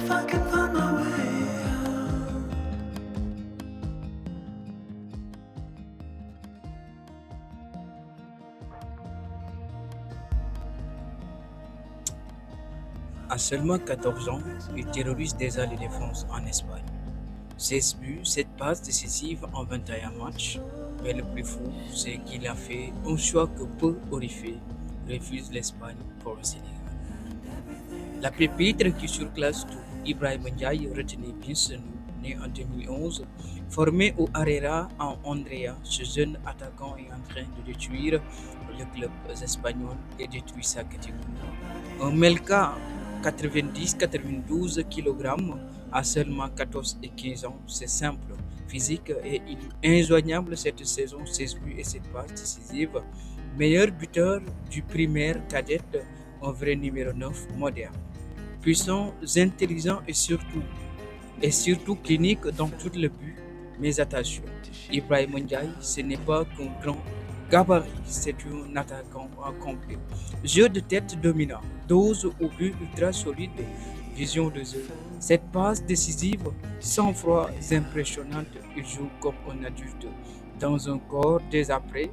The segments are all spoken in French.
if I can find my way out. À seulement 14 ans, il terrorise déjà les défenses en Espagne. 16 buts, 7 passes décisives en 21 matchs. Mais le plus fou, c'est qu'il a fait un choix que peu auraient fait, refuse l'Espagne pour le Sénégal. La pépite qui surclasse tout, Ibrahim Ndiaye retenait bien ce nom, né en 2011, formé au Herrera en Andrea, ce jeune attaquant est en train de détruire le club espagnol et détruire sa catégorie. Un Melka 90-92 kg à seulement 14 et 15 ans, c'est simple, physique et injoignable cette saison, 16 buts et 7 passes décisives. Meilleur buteur du primaire cadette, un vrai numéro 9 moderne. Puissant, intelligent et surtout clinique dans tout le but. Mais attention, Ibrahim Ndiaye, ce n'est pas qu'un grand gabarit, c'est un attaquant complet. Jeu de tête dominant, dose au but ultra solide, vision de jeu. Cette passe décisive, sans froid impressionnante, il joue comme un adulte dans un corps désaprès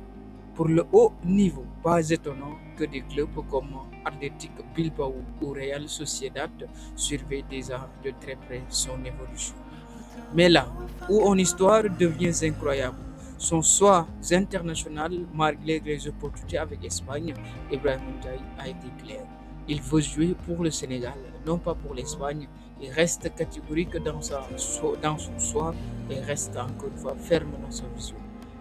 pour le haut niveau. Pas étonnant que des clubs comme Athletic Bilbao ou Real Sociedad surveillent déjà de très près son évolution. Mais là où son histoire devient incroyable, son choix international malgré les opportunités avec l'Espagne, Ibrahim Ndiaye a été clair. Il veut jouer pour le Sénégal, non pas pour l'Espagne. Il reste catégorique dans son choix et reste encore une fois ferme dans sa vision.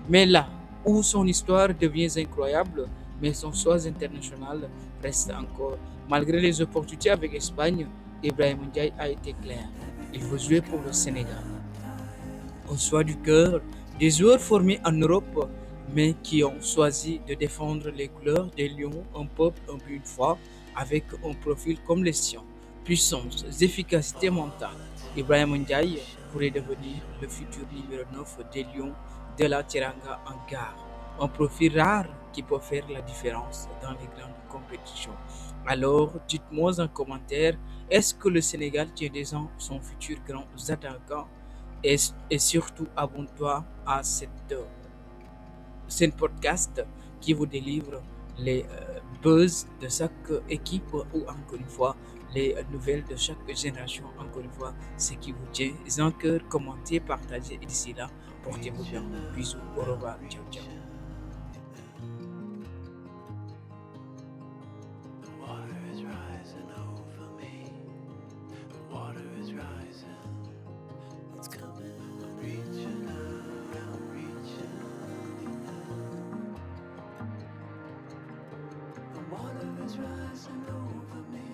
Mais là où son histoire devient incroyable, mais son choix international reste encore. Malgré les opportunités avec l'Espagne, Ibrahim Ndiaye a été clair. Il veut jouer pour le Sénégal. Au choix du cœur, des joueurs formés en Europe, mais qui ont choisi de défendre les couleurs des Lions, un peuple, un but, une fois, avec un profil comme les siens. Puissance, efficacité mentale. Ibrahim Ndiaye pourrait devenir le futur numéro 9 des Lions de la Teranga en gare. Un profil rare qui peut faire la différence dans les grandes compétitions. Alors, dites-moi en commentaire, est-ce que le Sénégal tient déjà son futur grand attaquant et, et surtout abonne-toi à cette podcast qui vous délivre les buzz de chaque équipe ou encore une fois les nouvelles de chaque génération. Encore une fois, ce qui vous tient en cœur, commentez, partagez et d'ici là, portez-vous bien. Bisous, au revoir, ciao, ciao. The water is rising over me. The water is rising. It's coming. I'm reaching out. I'm reaching. The water is rising over me.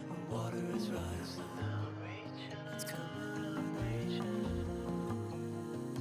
The water is rising. I'm reaching. It's coming. I'm reaching.